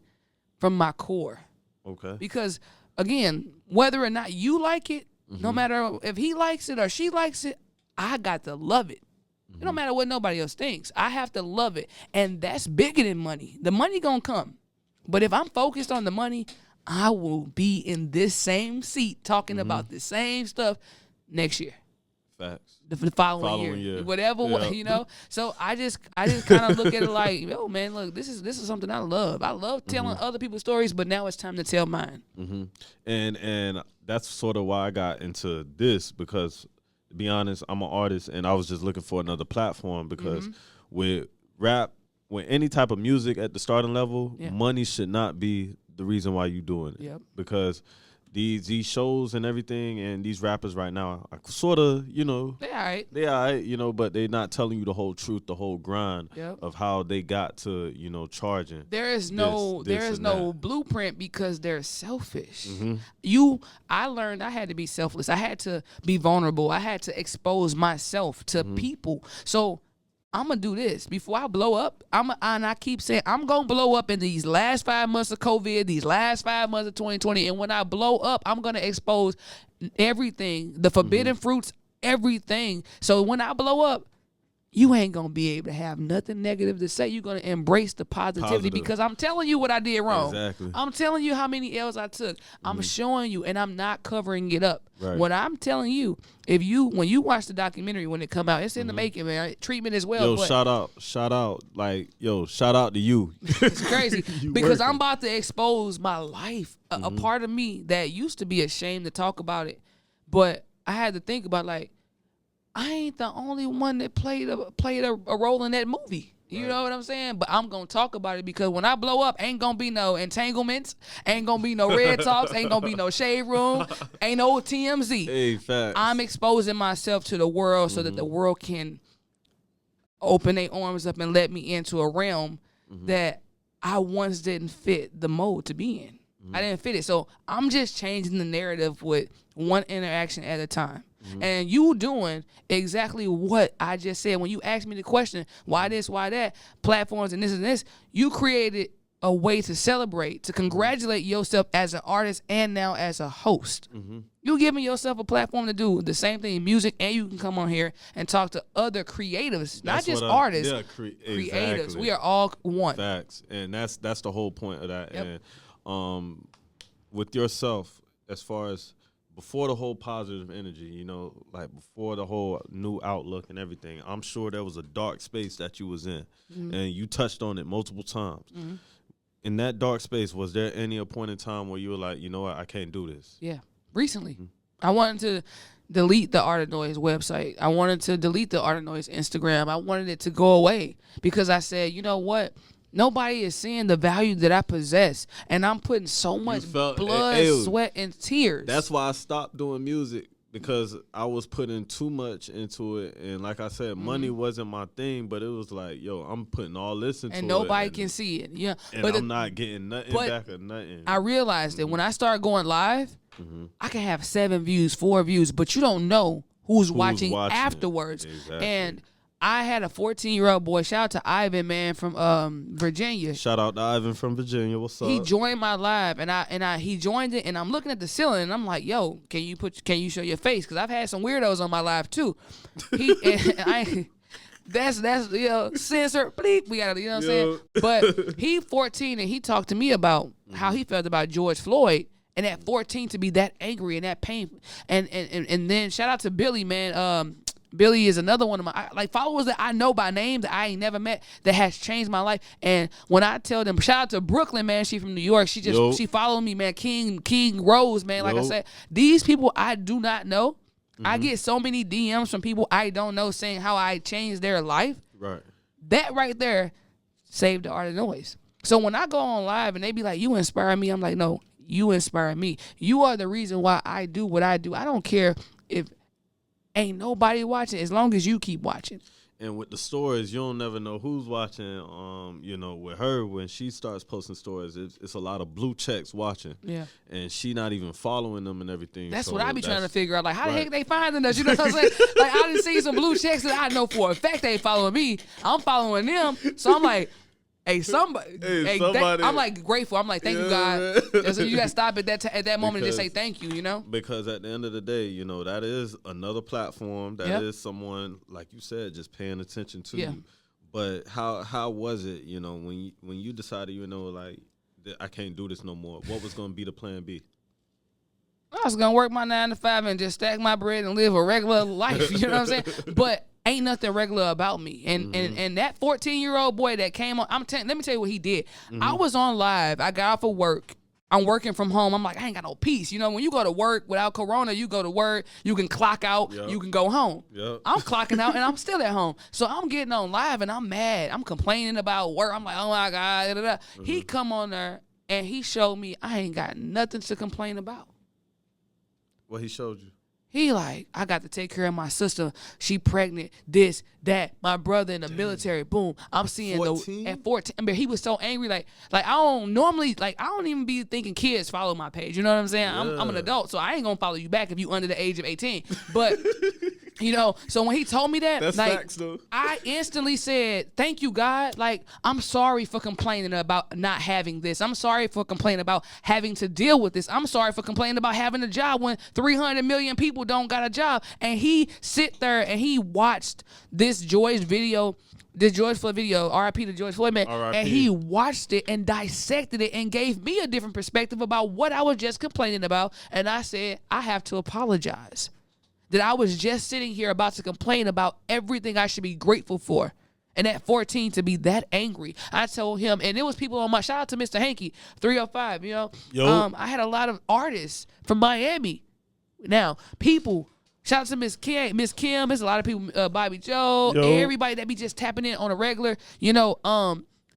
A: from my core.
C: Okay.
A: Because, again, whether or not you like it, no matter if he likes it or she likes it, I got to love it. It don't matter what nobody else thinks. I have to love it. And that's bigger than money. The money going to come. But if I'm focused on the money, I will be in this same seat talking about the same stuff next year.
C: Facts.
A: The following year. Whatever, you know. So I just kind of look at it like, yo, man, look, this is something I love. I love telling other people's stories, but now it's time to tell mine.
C: And that's sort of why I got into this, because to be honest, I'm an artist and I was just looking for another platform, because with rap, with any type of music at the starting level, money should not be the reason why you doing it.
A: Yep.
C: Because these shows and everything and these rappers right now are sort of, you know,
A: They all right.
C: they all right, you know, but they're not telling you the whole truth, the whole grind of how they got to, you know, charging.
A: There is no blueprint because they're selfish.
C: Mm-hmm.
A: I learned I had to be selfless. I had to be vulnerable. I had to expose myself to people. So I'm going to do this. Before I blow up, and I keep saying, I'm going to blow up in these last 5 months of COVID, these last 5 months of 2020. And when I blow up, I'm going to expose everything, the forbidden fruits, everything. So when I blow up, you ain't going to be able to have nothing negative to say. You're going to embrace the positivity because I'm telling you what I did wrong.
C: Exactly.
A: I'm telling you how many L's I took. I'm showing you, and I'm not covering it up.
C: Right.
A: What I'm telling you, when you watch the documentary when it come out, it's in the making, man. Treatment as well.
C: Yo, shout out to you.
A: It's crazy because
C: working.
A: I'm about to expose my life, a part of me that used to be ashamed to talk about it, but I had to think about, like, I ain't the only one that played a role in that movie. You know what I'm saying? But I'm going to talk about it because when I blow up, ain't going to be no entanglements, ain't going to be no red talks, ain't going to be no shade room, ain't no TMZ.
C: Hey, facts.
A: I'm exposing myself to the world so that the world can open their arms up and let me into a realm that I once didn't fit the mold to be in. I didn't fit it. So I'm just changing the narrative with one interaction at a time. And you doing exactly what I just said. When you asked me the question, why this, why that, platforms and this, you created a way to celebrate, to congratulate yourself as an artist and now as a host. You giving yourself a platform to do the same thing in music, and you can come on here and talk to other creatives, not just artists, creatives.
C: Exactly.
A: We are all one.
C: Facts. And that's the whole point of that.
A: Yep.
C: And with yourself, as far as before the whole positive energy, you know, like before the whole new outlook and everything, I'm sure there was a dark space that you was in, and you touched on it multiple times. In that dark space, was there any point in time where you were like, you know what, I can't do this?
A: Yeah, recently. I wanted to delete the Art of Noise website. I wanted to delete the Art of Noise Instagram. I wanted it to go away because I said, you know what? Nobody is seeing the value that I possess, and I'm putting so much blood, sweat, and tears.
C: That's why I stopped doing music, because I was putting too much into it, and like I said, money wasn't my thing, but it was like, yo, I'm putting all this into it,
A: and nobody can see it. Yeah,
C: and I'm not getting nothing back or nothing.
A: I realized that when I start going live, I can have 7 views, 4 views, but you don't know who's watching afterwards.
C: Exactly.
A: And I had a 14-year-old boy. Shout out to Ivan, man, from Virginia.
C: Shout out to Ivan from Virginia. What's up?
A: He joined my live, and he joined it, and I'm looking at the ceiling, and I'm like, yo, can you show your face? Because I've had some weirdos on my live too. That's you know, censor, bleep. We gotta, you know what I'm saying? But he 14, and he talked to me about how he felt about George Floyd. And at 14 to be that angry and that painful. And then shout out to Billy, man. Billy is another one of my followers that I know by name that I ain't never met that has changed my life. And when I tell them, shout out to Brooklyn, man. She from New York. She followed me, man. King Rose, man. Like I said, these people I do not know. I get so many DMs from people I don't know saying how I changed their life.
C: Right.
A: That right there saved the Art of Noise. So when I go on live and they be like, you inspire me, I'm like, no, you inspire me. You are the reason why I do what I do. I don't care if ain't nobody watching as long as you keep watching.
C: And with the stories, you don't never know who's watching. You know, with her, when she starts posting stories, it's a lot of blue checks watching.
A: Yeah.
C: And she not even following them and everything.
A: That's
C: so
A: what I be trying to figure out. Like, how the
C: right.
A: heck they finding us? You know what I'm saying? Like, I done seen some blue checks that I know for a fact they following me. I'm following them. So I'm like, hey, somebody. I'm like grateful. I'm like, thank you, God. So you got to stop at that moment and just say thank you, you know?
C: Because at the end of the day, you know, that is another platform. That is someone, like you said, just paying attention to you. But how was it, you know, when you decided, you know, like, I can't do this no more? What was going to be the plan B?
A: I was going to work my 9 to 5 and just stack my bread and live a regular life. You know what I'm saying? But ain't nothing regular about me. And that 14-year-old boy that came on, let me tell you what he did. I was on live. I got off of work. I'm working from home. I'm like, I ain't got no peace. You know, when you go to work without Corona, you go to work, you can clock out, you can go home. I'm clocking out and I'm still at home. So I'm getting on live and I'm mad. I'm complaining about work. I'm like, oh my God. Da, da, da. He come on there and he showed me I ain't got nothing to complain about.
C: What he showed you?
A: He like, I got to take care of my sister. She pregnant, this, that. My brother in the military, boom. I'm seeing
C: 14?
A: At 14. I mean, he was so angry. Like I don't even be thinking kids follow my page. You know what I'm saying? Yeah. I'm an adult, so I ain't gonna follow you back if you under the age of 18. But you know, so when he told me that,
C: that's
A: like,
C: facts, though.
A: I instantly said, thank you, God. Like, I'm sorry for complaining about not having this. I'm sorry for complaining about having to deal with this. I'm sorry for complaining about having a job when 300 million people don't got a job. And he sit there and he watched this George Floyd video, RIP to George Floyd, man, and he watched it and dissected it and gave me a different perspective about what I was just complaining about. And I said, I have to apologize. That I was just sitting here about to complain about everything I should be grateful for. And at 14 to be that angry, I told him, and it was people on my, shout out to Mr. Hankey, 305, you know. I had a lot of artists from Miami. Now, people, shout out to Miss Kim, there's a lot of people, Bobby Joe, everybody that be just tapping in on a regular, you know,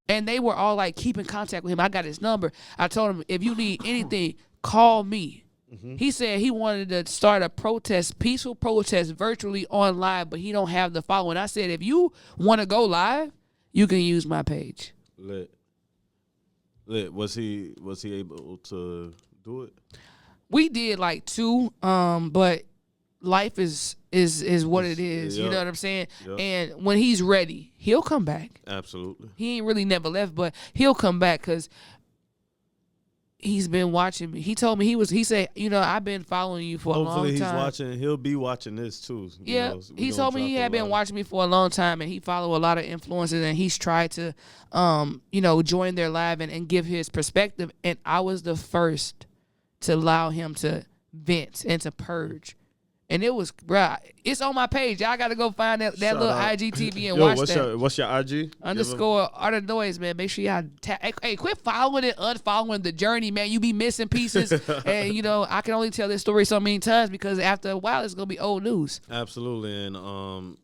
A: and they were all like, keep in contact with him. I got his number. I told him, if you need anything, call me. He said he wanted to start a peaceful protest virtually on live, but he don't have the following. I said, if you want to go live, you can use my page.
C: Lit. Was he able to do it?
A: We did like 2, but life is what it is. You know what I'm saying? And when he's ready, he'll come back.
C: Absolutely.
A: He ain't really never left, but he'll come back because he's been watching me. He told me he said, you know, I've been following you for a long time.
C: Hopefully he's watching. He'll be watching this too.
A: He told me he had been watching me for a long time, and he follow a lot of influencers, and he's tried to, you know, join their live and give his perspective. And I was the first to allow him to vent and to purge. And it was, bruh, it's on my page. Y'all got to go find that little IGTV and watch that.
C: What's your IG?
A: _ Art of Noise, man. Make sure y'all hey, quit following and unfollowing the journey, man. You be missing pieces. And, you know, I can only tell this story so many times because after a while, it's going to be old news.
C: Absolutely. And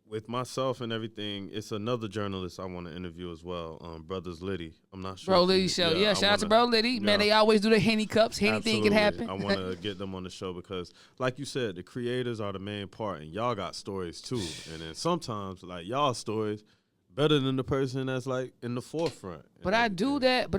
C: with myself and everything, it's another journalist I want to interview as well, Brothers Liddy. I'm not sure.
A: Bro Liddy show. Yeah, shout out to Bro Liddy. Man, they always do the Henny Cups. Anything can happen.
C: I want to get them on the show because, like you said, the creators are the main part, and y'all got stories too. And then sometimes, like, y'all stories better than the person that's, like, in the forefront.
A: But I do that,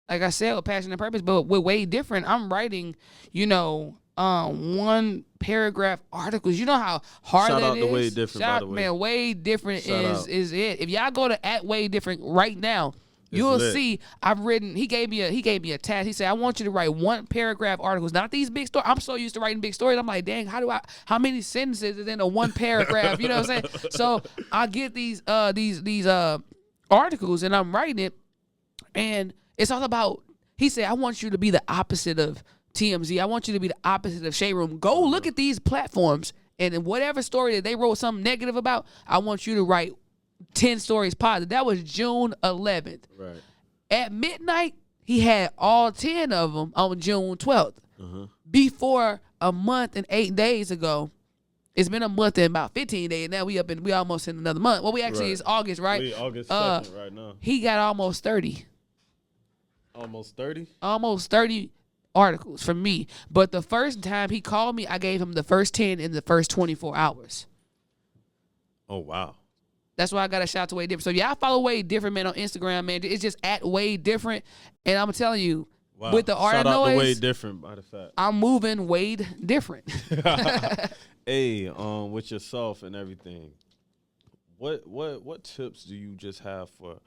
A: like I said, with passion and purpose, but we're way different. I'm writing, you know, 1 paragraph articles. You know how hard
C: Shout
A: that
C: out
A: is?
C: To Way Different, by the way.
A: Man, Way Different is it. If y'all go to @Way Different right now, you'll see I've written. He gave me a task. He said, I want you to write 1 paragraph articles, not these big stories. I'm so used to writing big stories. I'm like, dang, how many sentences is in a 1 paragraph? You know what I'm saying? So I get these articles and I'm writing it, and it's all about. He said, I want you to be the opposite of TMZ. I want you to be the opposite of Shade Room. Go look at these platforms, and in whatever story that they wrote something negative about, I want you to write 10 stories positive. That was June 11th.
C: Right.
A: At midnight, he had all 10 of them on June 12th. Before a month and 8 days ago, it's been a month and about 15 days. Now we almost in another month. Well, we actually is August, right?
C: We August 2nd right now.
A: He got almost 30.
C: Almost 30?
A: Almost 30 articles from me. But the first time he called me, I gave him the first 10 in the first 24 hours.
C: Oh, wow.
A: That's why I got to shout to Wade Different. So, y'all follow Wade Different, man, on Instagram, man. It's just at Wade Different. And I'm telling you,
C: Wow.
A: with the art
C: Shout
A: of
C: out
A: noise,
C: to Wade Different, by the fact.
A: I'm moving Wade Different.
C: Hey, with yourself and everything, what tips do you just have for?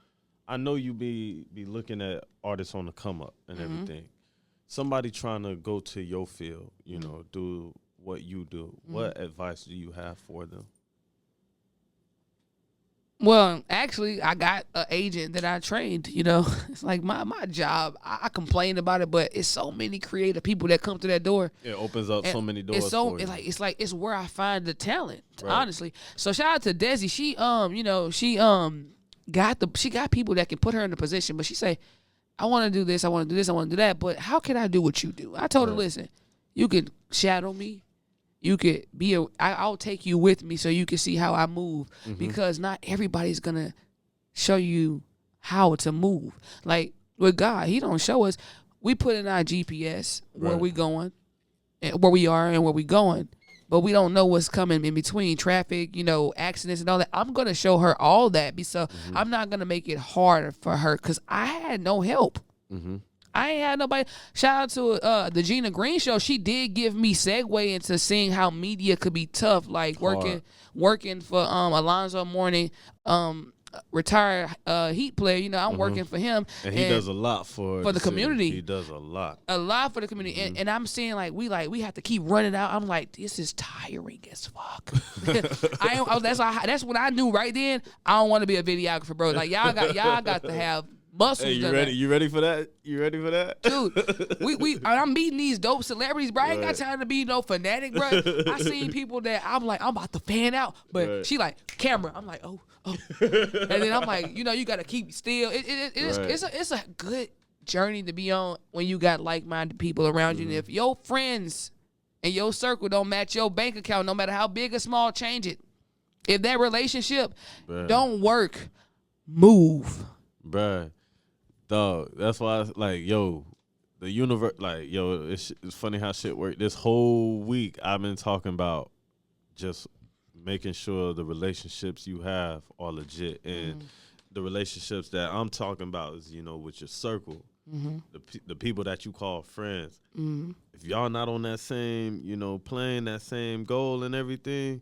C: I know you be looking at artists on the come up and everything. Somebody trying to go to your field, you know, do what you do. What advice do you have for them?
A: Well, actually, I got an agent that I trained. You know, it's like my job. I complain about it, but it's so many creative people that come to that door.
C: It opens up so many doors.
A: It's it's where I find the talent.
C: Right.
A: Honestly, so shout out to Desi. She got people that can put her in the position, but she say, I want to do this, I want to do this, I want to do that. But how can I do what you do? I told her, listen, you can shadow me. You could be I'll take you with me so you can see how I move, because not everybody's gonna show you how to move. Like with God, He don't show us. We put in our GPS where we going, and where we are, and where we going, but we don't know what's coming in between, traffic, you know, accidents and all that. I'm gonna show her all that, so I'm not gonna make it harder for her, because I had no help. I ain't had nobody. Shout out to the Gina Green show. She did give me segue into seeing how media could be tough, like working for Alonzo Mourning, retired Heat player. You know, I'm working for him,
C: and he does a lot for
A: the community.
C: City. He does a lot
A: for the community, and I'm seeing we have to keep running out. I'm like, this is tiring as fuck. That's what I knew right then. I don't want to be a videographer, bro. Like y'all got to have muscles.
C: Hey, you ready? You ready for that? You ready for that?
A: Dude, I'm meeting these dope celebrities, bro. I ain't got time to be no fanatic, bro. I seen people that I'm like, I'm about to fan out, but she like, camera. I'm like, oh. And then I'm like, you know, you got to keep still. It's a good journey to be on when you got like-minded people around you. And if your friends and your circle don't match your bank account, no matter how big or small, change it. If that relationship don't work, move.
C: Bruh. Dog, that's why the universe, it's funny how shit work. This whole week I've been talking about just making sure the relationships you have are legit, and the relationships that I'm talking about is, you know, with your circle, the people that you call friends. If y'all not on that same, you know, playing that same goal and everything,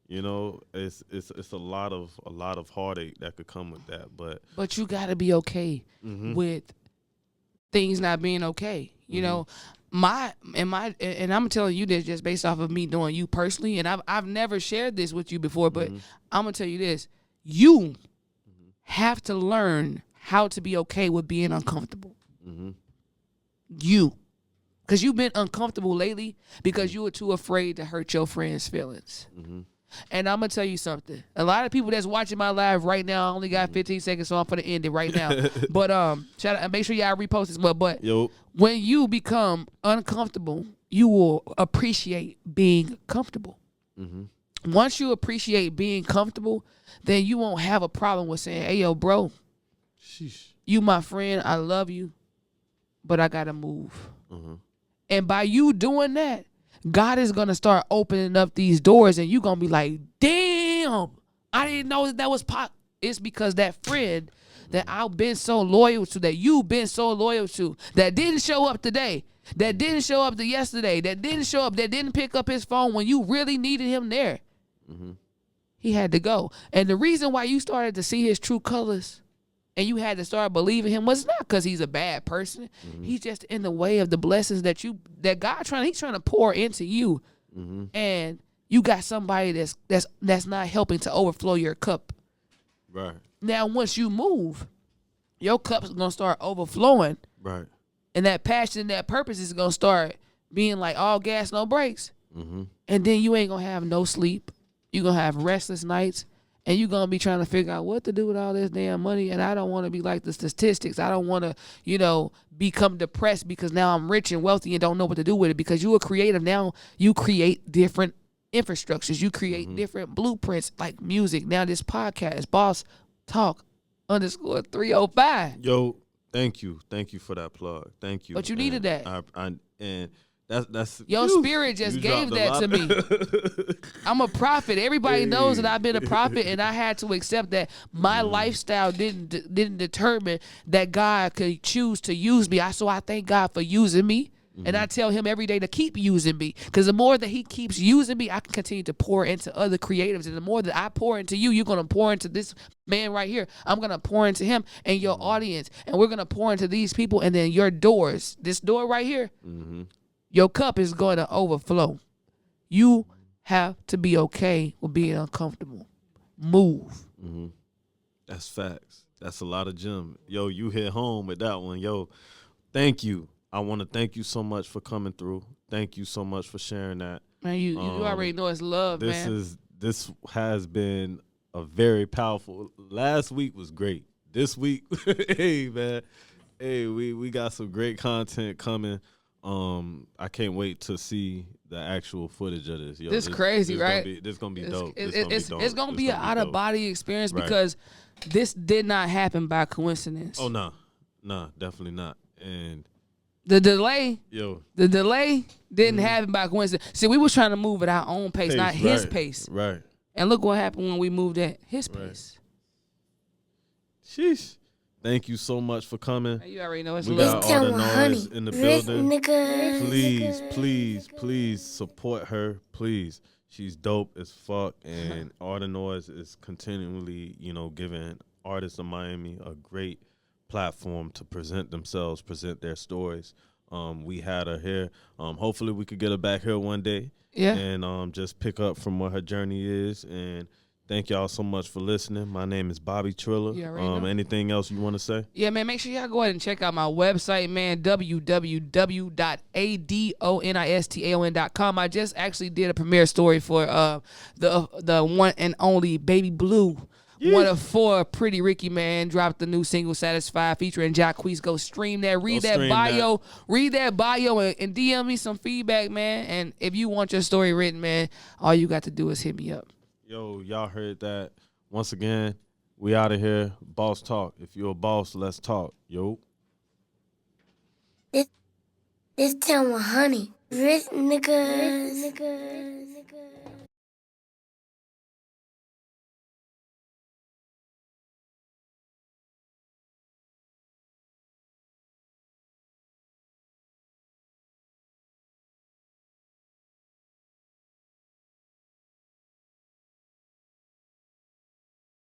C: you know, it's a lot of heartache that could come with that, but
A: you got to be okay with things not being okay. You know, and I'm telling you this just based off of me knowing you personally, and I've never shared this with you before, but I'm gonna tell you this: you have to learn how to be okay with being uncomfortable. Because you've been uncomfortable lately because you were too afraid to hurt your friends' feelings. And I'm going to tell you something. A lot of people that's watching my live right now, I only got 15 seconds, so I'm going to end it right now. But shout out, make sure y'all repost this. But when you become uncomfortable, you will appreciate being comfortable. Once you appreciate being comfortable, then you won't have a problem with saying, hey, yo, bro, you my friend, I love you, but I got to move. And by you doing that, God is going to start opening up these doors, and you're going to be like, damn, I didn't know that was It's because that friend that I've been so loyal to, that you've been so loyal to, that didn't show up today, that didn't show up yesterday, that didn't show up, that didn't pick up his phone when you really needed him there. He had to go. And the reason why you started to see his true colors and you had to start believing him was not because he's a bad person. He's just in the way of the blessings that God he's trying to pour into you. And you got somebody that's not helping to overflow your cup.
C: Right.
A: Now, once you move, your cup's going to start overflowing.
C: Right.
A: And that passion and that purpose is going to start being like all gas, no brakes. And then you ain't going to have no sleep. You're going to have restless nights. And you're going to be trying to figure out what to do with all this damn money. And I don't want to be like the statistics. I don't want to, you know, become depressed because now I'm rich and wealthy and don't know what to do with it. Because you're a creative now. You create different infrastructures. You create different blueprints like music. Now this podcast, Boss Talk _305.
C: Yo, Thank you for that plug. Thank you.
A: But you needed that.
C: And that's
A: your spirit just gave that to me. I'm a prophet. Everybody knows that I've been a prophet, and I had to accept that my lifestyle didn't determine that God could choose to use me. So I thank God for using me. And I tell him every day to keep using me, because the more that he keeps using me, I can continue to pour into other creatives. And the more that I pour into you, you're going to pour into this man right here. I'm going to pour into him and your audience. And we're going to pour into these people. And then your doors, this door right here, your cup is going to overflow. You have to be okay with being uncomfortable. Move.
C: That's facts. That's a lot of gem. Yo, you hit home with that one. Yo, thank you. I want to thank you so much for coming through. Thank you so much for sharing that.
A: Man, you already know it's love, man.
C: This has been a very powerful. Last week was great. This week, hey man, hey, we got some great content coming. I can't wait to see the actual footage of this. Yo,
A: this crazy, right?
C: This gonna be dope.
A: It's gonna be an out of body experience, because this did not happen by coincidence.
C: Oh no, definitely not. And
A: the delay didn't happen by coincidence. See, we was trying to move at our own pace, not his pace.
C: Right.
A: And look what happened when we moved at his pace.
C: Sheesh. Thank you so much for coming.
A: You already know it's
C: we
A: love.
C: got all the noise in the building. Please support her. Please. She's dope as fuck, and All the Noise is continually, giving artists of Miami a great platform to present themselves, present their stories. We had her here. Hopefully we could get her back here one day.
A: Yeah.
C: And just pick up from where her journey is. And thank y'all so much for listening. My name is Bobby Triller. Anything else you want to say? Yeah,
A: man, make sure y'all go ahead and check out my website, man, www.adonistaon.com. I just actually did a premiere story for the one and only Baby Blue. Yeah. One of 4, Pretty Ricky, man, dropped the new single Satisfied featuring Jacquees. Go stream that. Read that bio and DM me some feedback, man. And if you want your story written, man, all you got to do is hit me up.
C: Yo, y'all heard that. Once again, we out of here. Boss Talk. If you're a boss, let's talk. Yo.
B: This town with honey. Rich niggas.